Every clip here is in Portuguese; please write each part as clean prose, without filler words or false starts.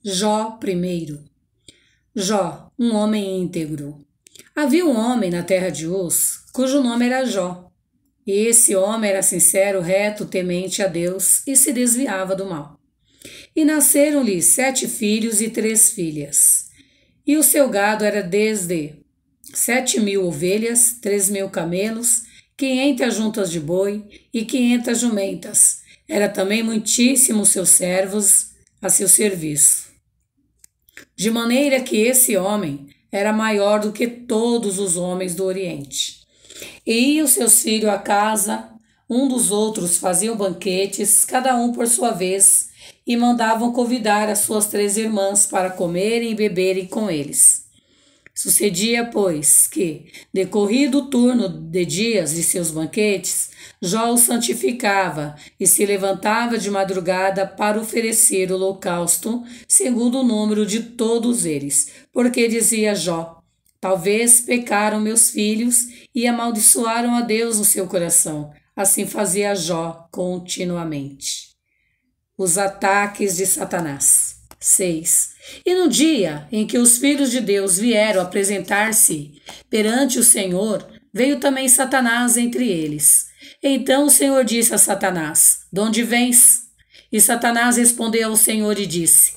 Jó primeiro. Jó, um homem íntegro. Havia um homem na terra de Uz, cujo nome era Jó. E esse homem era sincero, reto, temente a Deus e se desviava do mal. E nasceram-lhe 7 filhos e 3 filhas. E o seu gado era desde 7.000 ovelhas, 3.000 camelos, 500 juntas de boi e 500 jumentas. Era também muitíssimos seus servos a seu serviço. De maneira que esse homem era maior do que todos os homens do Oriente. E iam seus filhos à casa, um dos outros faziam banquetes, cada um por sua vez, e mandavam convidar as suas 3 irmãs para comerem e beberem com eles. Sucedia, pois, que, decorrido o turno de dias de seus banquetes, Jó o santificava e se levantava de madrugada para oferecer o holocausto, segundo o número de todos eles, porque dizia Jó: talvez pecaram meus filhos e amaldiçoaram a Deus no seu coração. Assim fazia Jó continuamente. Os ataques de Satanás. 6. E no dia em que os filhos de Deus vieram apresentar-se perante o Senhor, veio também Satanás entre eles. Então o Senhor disse a Satanás: de onde vens? E Satanás respondeu ao Senhor e disse: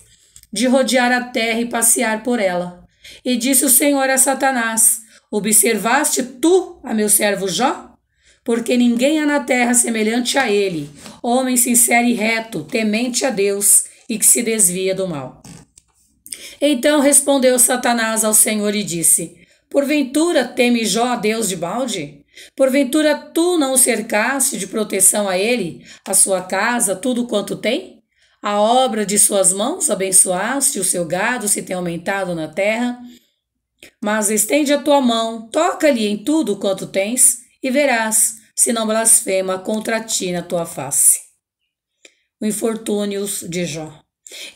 de rodear a terra e passear por ela. E disse o Senhor a Satanás: observaste tu a meu servo Jó? Porque ninguém há na terra semelhante a ele, homem sincero e reto, temente a Deus e que se desvia do mal. Então respondeu Satanás ao Senhor e disse: porventura teme Jó a Deus de balde? Porventura tu não o cercaste de proteção a ele, a sua casa, tudo quanto tem? A obra de suas mãos abençoaste, o seu gado se tem aumentado na terra. Mas estende a tua mão, toca-lhe em tudo quanto tens, e verás se não blasfema contra ti na tua face. O infortúnio de Jó.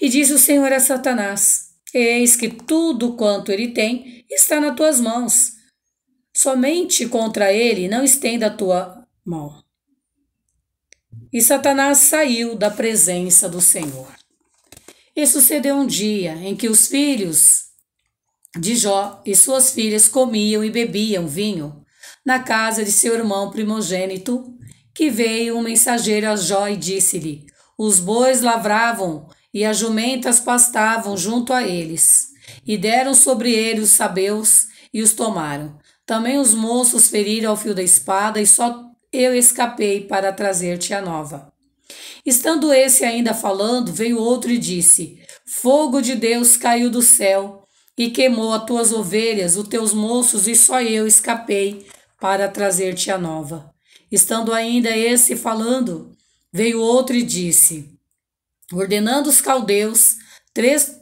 E disse o Senhor a Satanás: eis que tudo quanto ele tem está nas tuas mãos. Somente contra ele não estenda a tua mão. E Satanás saiu da presença do Senhor. E sucedeu um dia em que os filhos de Jó e suas filhas comiam e bebiam vinho na casa de seu irmão primogênito, que veio um mensageiro a Jó e disse-lhe: os bois lavravam e as jumentas pastavam junto a eles, e deram sobre eles os sabeus e os tomaram. Também os moços feriram ao fio da espada, e só eu escapei para trazer-te a nova. Estando esse ainda falando, veio outro e disse: fogo de Deus caiu do céu e queimou as tuas ovelhas, os teus moços, e só eu escapei para trazer-te a nova. Estando ainda esse falando, veio outro e disse: ordenando os caldeus, 3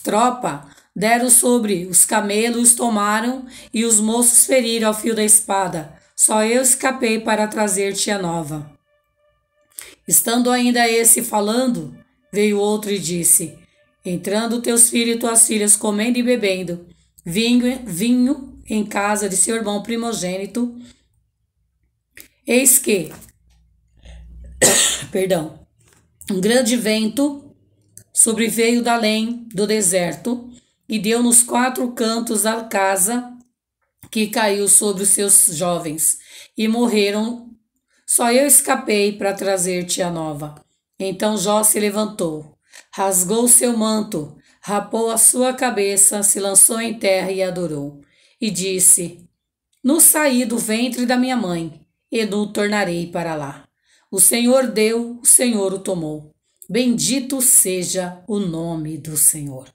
tropas deram sobre os camelos, tomaram, e os moços feriram ao fio da espada. Só eu escapei para trazer-te a nova. Estando ainda esse falando, veio outro e disse: entrando teus filhos e tuas filhas comendo e bebendo vinho em casa de seu irmão primogênito, eis que, um grande vento sobreveio da além do deserto e deu nos 4 cantos da casa, que caiu sobre os seus jovens, e morreram. Só eu escapei para trazer-te a nova. Então Jó se levantou, rasgou seu manto, rapou a sua cabeça, se lançou em terra e adorou. E disse: no saí do ventre da minha mãe, e no tornarei para lá. O Senhor deu, o Senhor o tomou. Bendito seja o nome do Senhor.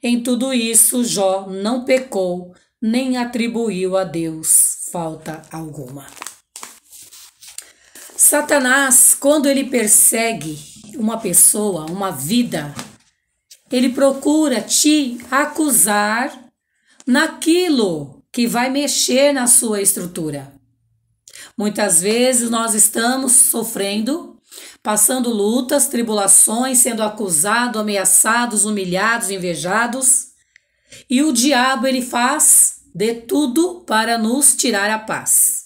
Em tudo isso, Jó não pecou, nem atribuiu a Deus falta alguma. Satanás, quando ele persegue uma pessoa, uma vida, ele procura te acusar naquilo que vai mexer na sua estrutura. Muitas vezes nós estamos sofrendo, passando lutas, tribulações, sendo acusados, ameaçados, humilhados, invejados. E o diabo, ele faz de tudo para nos tirar a paz.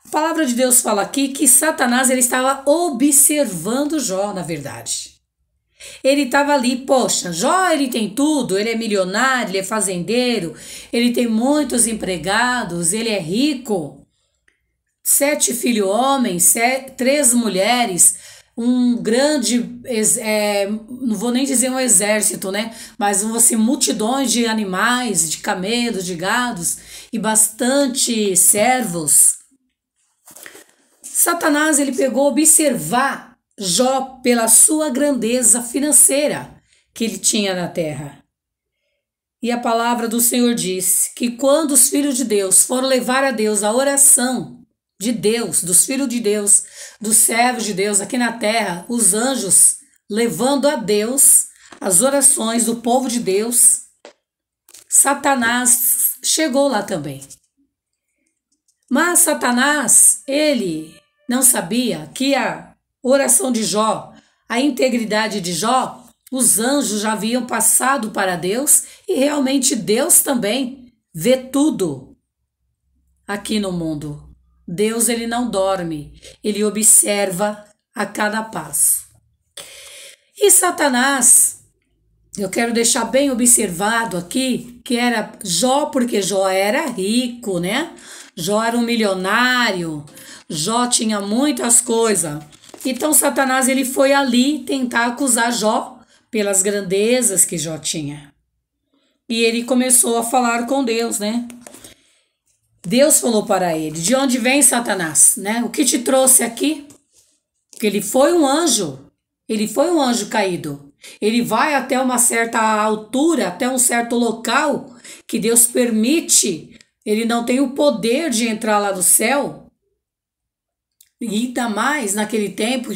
A palavra de Deus fala aqui que Satanás, ele estava observando Jó, na verdade. Ele estava ali, poxa, Jó ele tem tudo, ele é milionário, ele é fazendeiro, ele tem muitos empregados, ele é rico, 7 filhos homens, 3 mulheres, um grande, não vou nem dizer um exército, né? Mas assim, multidões de animais, de camelos, de gados e bastante servos. Satanás ele pegou observar Jó pela sua grandeza financeira que ele tinha na terra. E a palavra do Senhor diz que quando os filhos de Deus foram levar a Deus a oração de Deus, dos filhos de Deus, dos servos de Deus aqui na terra, os anjos levando a Deus as orações do povo de Deus, Satanás chegou lá também. Mas Satanás, ele não sabia que a oração de Jó, a integridade de Jó, os anjos já haviam passado para Deus e realmente Deus também vê tudo aqui no mundo. Deus ele não dorme, ele observa a cada passo. E Satanás, eu quero deixar bem observado aqui que era Jó, porque Jó era rico, né? Jó era um milionário, Jó tinha muitas coisas. Então Satanás ele foi ali tentar acusar Jó pelas grandezas que Jó tinha. E ele começou a falar com Deus, né? Deus falou para ele: de onde vem Satanás, né? O que te trouxe aqui? Porque ele foi um anjo caído. Ele vai até uma certa altura, até um certo local que Deus permite. Ele não tem o poder de entrar lá no céu. E ainda mais naquele tempo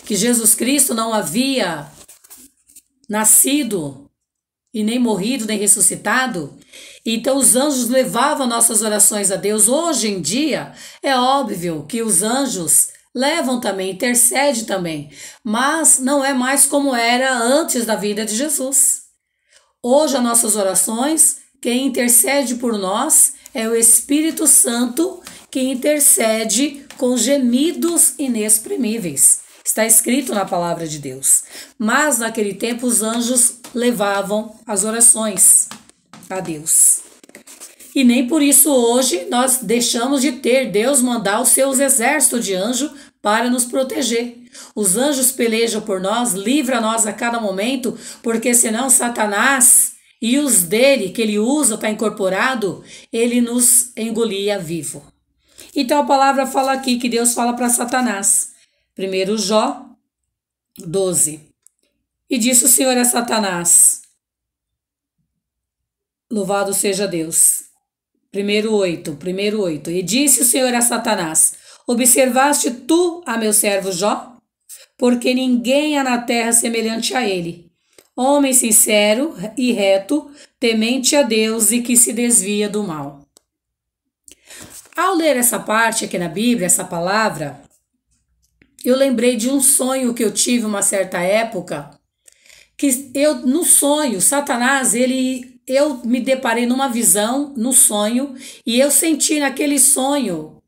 que Jesus Cristo não havia nascido e nem morrido, nem ressuscitado. Então os anjos levavam nossas orações a Deus. Hoje em dia é óbvio que os anjos levam também, intercedem também, mas não é mais como era antes da vida de Jesus. Hoje as nossas orações, quem intercede por nós é o Espírito Santo, que intercede com gemidos inexprimíveis. Está escrito na palavra de Deus. Mas naquele tempo os anjos levavam as orações a Deus. E nem por isso hoje nós deixamos de ter Deus mandar os seus exércitos de anjo para nos proteger. Os anjos pelejam por nós, livra nós a cada momento, porque senão Satanás e os dele que ele usa, está incorporado, ele nos engolia vivo. Então a palavra fala aqui que Deus fala para Satanás. 1 Jó 12. E disse o Senhor a Satanás: louvado seja Deus. 1:8. E disse o Senhor a Satanás: observaste tu a meu servo Jó? Porque ninguém há na terra semelhante a ele, homem sincero e reto, temente a Deus e que se desvia do mal. Ao ler essa parte aqui na Bíblia, essa palavra, eu lembrei de um sonho que eu tive uma certa época, que no sonho, Satanás, eu me deparei numa visão, no sonho, e eu senti naquele sonho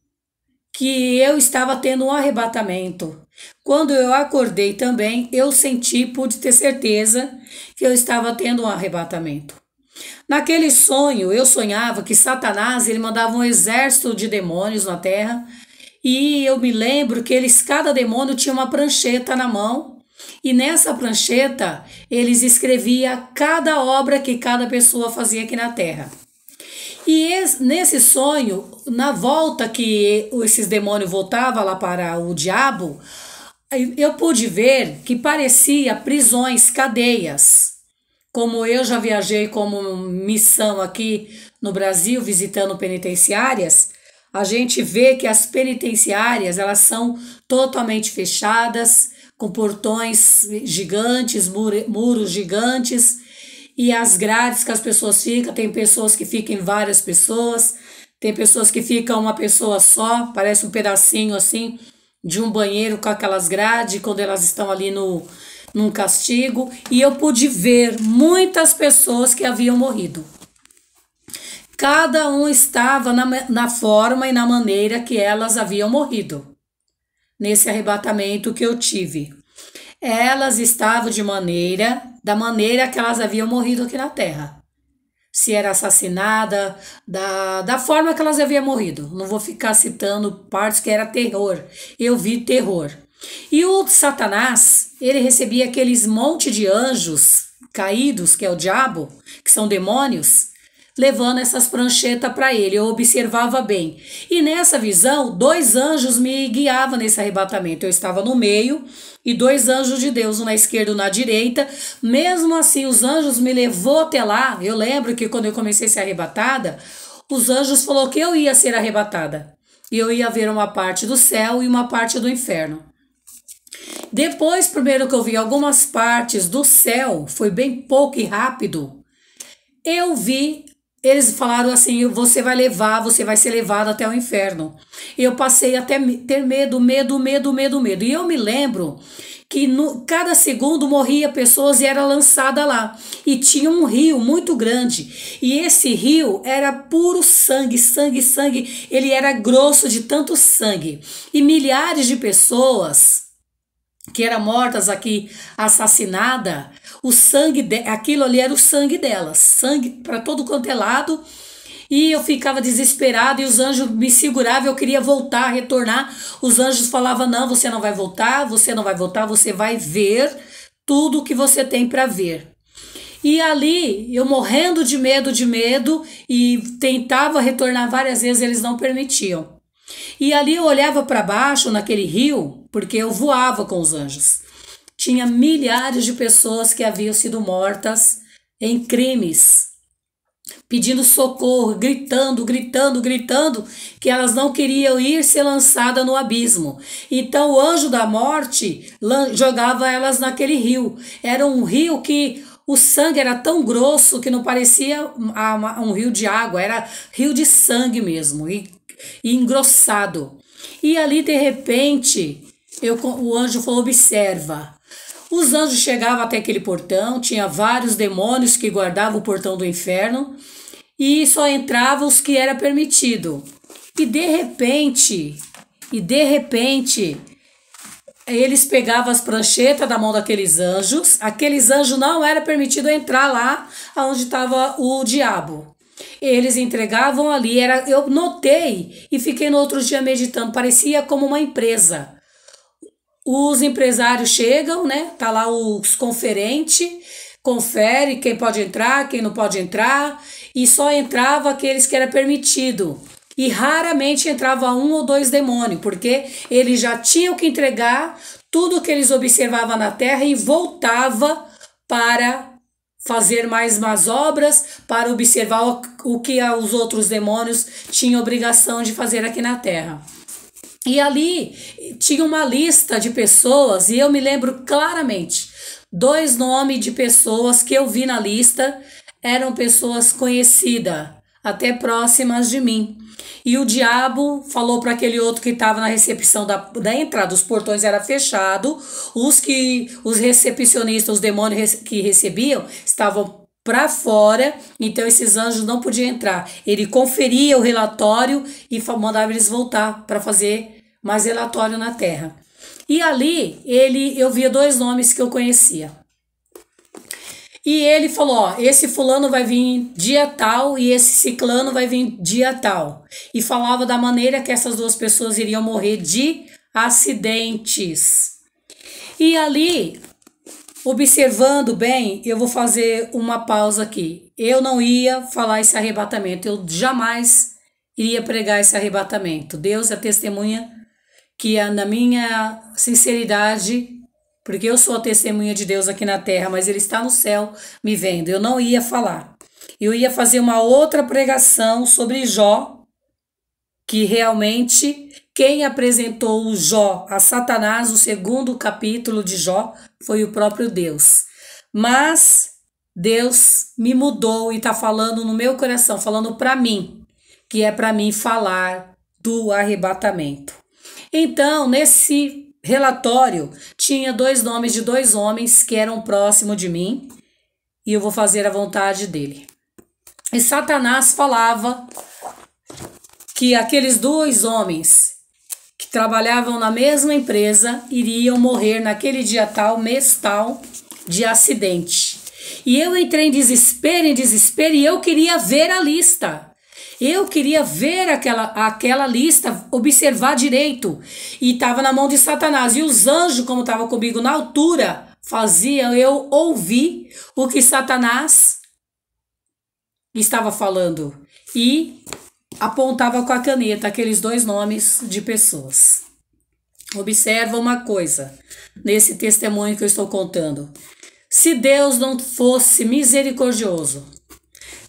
que eu estava tendo um arrebatamento. Quando eu acordei também, eu senti, pude ter certeza que eu estava tendo um arrebatamento. Naquele sonho, eu sonhava que Satanás, ele mandava um exército de demônios na terra, e eu me lembro que cada demônio tinha uma prancheta na mão, e nessa prancheta eles escreviam cada obra que cada pessoa fazia aqui na terra. E nesse sonho, na volta que esses demônios voltavam lá para o diabo, eu pude ver que parecia prisões, cadeias. Como eu já viajei como missão aqui no Brasil, visitando penitenciárias, a gente vê que as penitenciárias, elas são totalmente fechadas, com portões gigantes, muros gigantes, e as grades que as pessoas ficam, tem pessoas que ficam em várias pessoas, tem pessoas que ficam uma pessoa só, parece um pedacinho assim, de um banheiro com aquelas grades, quando elas estão ali num castigo, e eu pude ver muitas pessoas que haviam morrido. Cada um estava na forma e na maneira que elas haviam morrido, nesse arrebatamento que eu tive. Elas estavam da maneira que elas haviam morrido aqui na terra. Se era assassinada, da forma que elas haviam morrido. Não vou ficar citando partes que era terror. Eu vi terror. E o Satanás, ele recebia aqueles monte de anjos caídos, que é o diabo, que são demônios, levando essas pranchetas para ele. Eu observava bem. E nessa visão, 2 anjos me guiavam nesse arrebatamento. Eu estava no meio e 2 anjos de Deus, um na esquerda e um na direita. Mesmo assim, os anjos me levou até lá. Eu lembro que quando eu comecei a ser arrebatada, os anjos falaram que eu ia ser arrebatada. E eu ia ver uma parte do céu e uma parte do inferno. Depois, primeiro que eu vi algumas partes do céu, foi bem pouco e rápido, eu vi, eles falaram assim, você vai ser levado até o inferno. Eu passei a ter medo. E eu me lembro que cada segundo morria pessoas e era lançada lá. E tinha um rio muito grande. E esse rio era puro sangue. Ele era grosso de tanto sangue. E milhares de pessoas que eram mortas aqui, assassinada, o sangue, aquilo ali era o sangue delas, sangue para todo quanto é lado, e eu ficava desesperada e os anjos me seguravam, eu queria voltar, retornar, os anjos falavam, não, você não vai voltar, você vai ver tudo o que você tem para ver. E ali, eu morrendo de medo, e tentava retornar várias vezes, eles não permitiam. E ali eu olhava para baixo naquele rio, porque eu voava com os anjos. Tinha milhares de pessoas que haviam sido mortas em crimes, pedindo socorro, gritando, que elas não queriam ir ser lançadas no abismo. Então o anjo da morte jogava elas naquele rio. Era um rio que o sangue era tão grosso que não parecia um rio de água, era rio de sangue mesmo. E engrossado. E ali de repente o anjo falou, observa. Os anjos chegavam até aquele portão, tinha vários demônios que guardavam o portão do inferno e só entravam os que era permitido. E de repente eles pegavam as pranchetas da mão daqueles anjos. Aqueles anjos não era permitido entrar lá onde estava o diabo. Eles entregavam ali, eu notei e fiquei no outro dia meditando, parecia como uma empresa. Os empresários chegam, né? Tá lá os conferentes, confere quem pode entrar, quem não pode entrar, e só entrava aqueles que era permitido. E raramente entrava 1 ou 2 demônios, porque eles já tinham que entregar tudo que eles observavam na terra e voltava para fazer mais obras, para observar o que os outros demônios tinham obrigação de fazer aqui na terra. E ali tinha uma lista de pessoas, e eu me lembro claramente, 2 nomes de pessoas que eu vi na lista, eram pessoas conhecidas, até próximas de mim. E o diabo falou para aquele outro que estava na recepção da entrada, os portões eram fechados, os recepcionistas, os demônios que recebiam, estavam para fora, então esses anjos não podiam entrar. Ele conferia o relatório e mandava eles voltar para fazer mais relatório na terra. E ali eu via 2 nomes que eu conhecia. E ele falou, ó, esse fulano vai vir dia tal e esse ciclano vai vir dia tal. E falava da maneira que essas 2 pessoas iriam morrer de acidentes. E ali, observando bem, eu vou fazer uma pausa aqui. Eu não ia falar esse arrebatamento, eu jamais iria pregar esse arrebatamento. Deus é testemunha que na minha sinceridade, porque eu sou a testemunha de Deus aqui na terra, mas Ele está no céu me vendo. Eu não ia falar. Eu ia fazer uma outra pregação sobre Jó, que realmente quem apresentou o Jó a Satanás, o 2º capítulo de Jó, foi o próprio Deus. Mas Deus me mudou e está falando no meu coração, falando para mim, que é para mim falar do arrebatamento. Então, nesse relatório, tinha 2 nomes de 2 homens que eram próximos de mim e eu vou fazer a vontade dele. E Satanás falava que aqueles 2 homens que trabalhavam na mesma empresa iriam morrer naquele dia tal, mês tal, de acidente. E eu entrei em desespero, e eu queria ver a lista. Eu queria ver aquela lista, observar direito. E estava na mão de Satanás. E os anjos, como estavam comigo na altura, faziam eu ouvir o que Satanás estava falando. E apontava com a caneta aqueles 2 nomes de pessoas. Observa uma coisa nesse testemunho que eu estou contando. Se Deus não fosse misericordioso,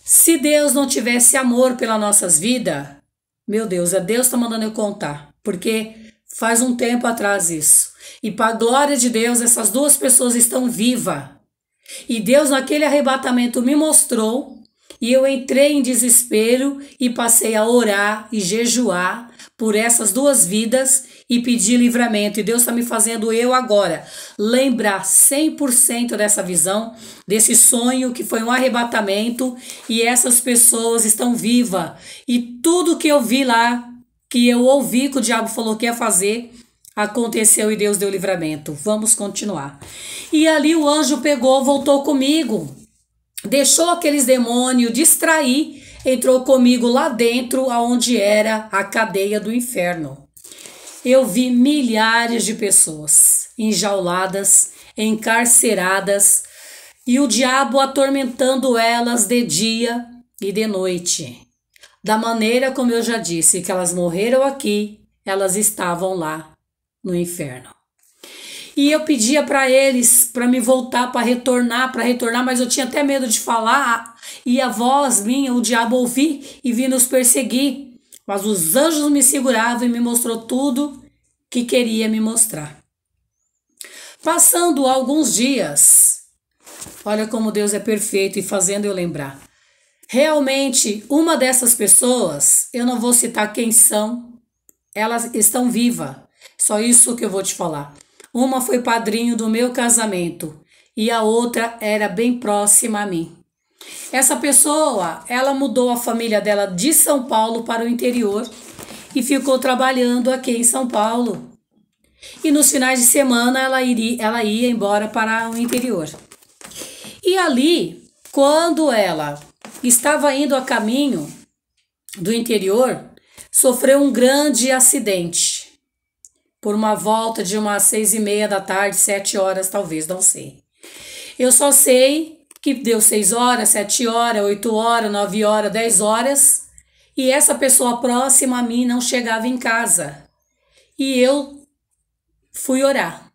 se Deus não tivesse amor pelas nossas vidas, meu Deus, Deus está mandando eu contar, porque faz um tempo atrás isso. E para a glória de Deus, essas 2 pessoas estão vivas. E Deus naquele arrebatamento me mostrou, e eu entrei em desespero e passei a orar e jejuar por essas 2 vidas e pedir livramento. E Deus está me fazendo eu agora lembrar 100% dessa visão, desse sonho que foi um arrebatamento, e essas pessoas estão vivas. E tudo que eu vi lá, que eu ouvi que o diabo falou que ia fazer, aconteceu e Deus deu livramento. Vamos continuar. E ali o anjo pegou, voltou comigo, deixou aqueles demônios distrair, entrou comigo lá dentro, aonde era a cadeia do inferno. Eu vi milhares de pessoas enjauladas, encarceradas, e o diabo atormentando elas de dia e de noite. Da maneira como eu já disse, que elas morreram aqui, elas estavam lá no inferno. E eu pedia para eles, para me voltar, para retornar, mas eu tinha até medo de falar, e a voz minha, o diabo ouvir e vir nos perseguir. Mas os anjos me seguravam e me mostrou tudo que queria me mostrar. Passando alguns dias, olha como Deus é perfeito e fazendo eu lembrar. Realmente, uma dessas pessoas, eu não vou citar quem são, elas estão vivas. Só isso que eu vou te falar. Uma foi padrinho do meu casamento e a outra era bem próxima a mim. Essa pessoa, ela mudou a família dela de São Paulo para o interior e ficou trabalhando aqui em São Paulo. E nos finais de semana ela ia embora para o interior. E ali, quando ela estava indo a caminho do interior, sofreu um grande acidente. Por uma volta de umas 6:30 da tarde, 7 horas talvez, não sei. Eu só sei que deu 6 horas, 7 horas, 8 horas, 9 horas, 10 horas. E essa pessoa próxima a mim não chegava em casa. E eu fui orar.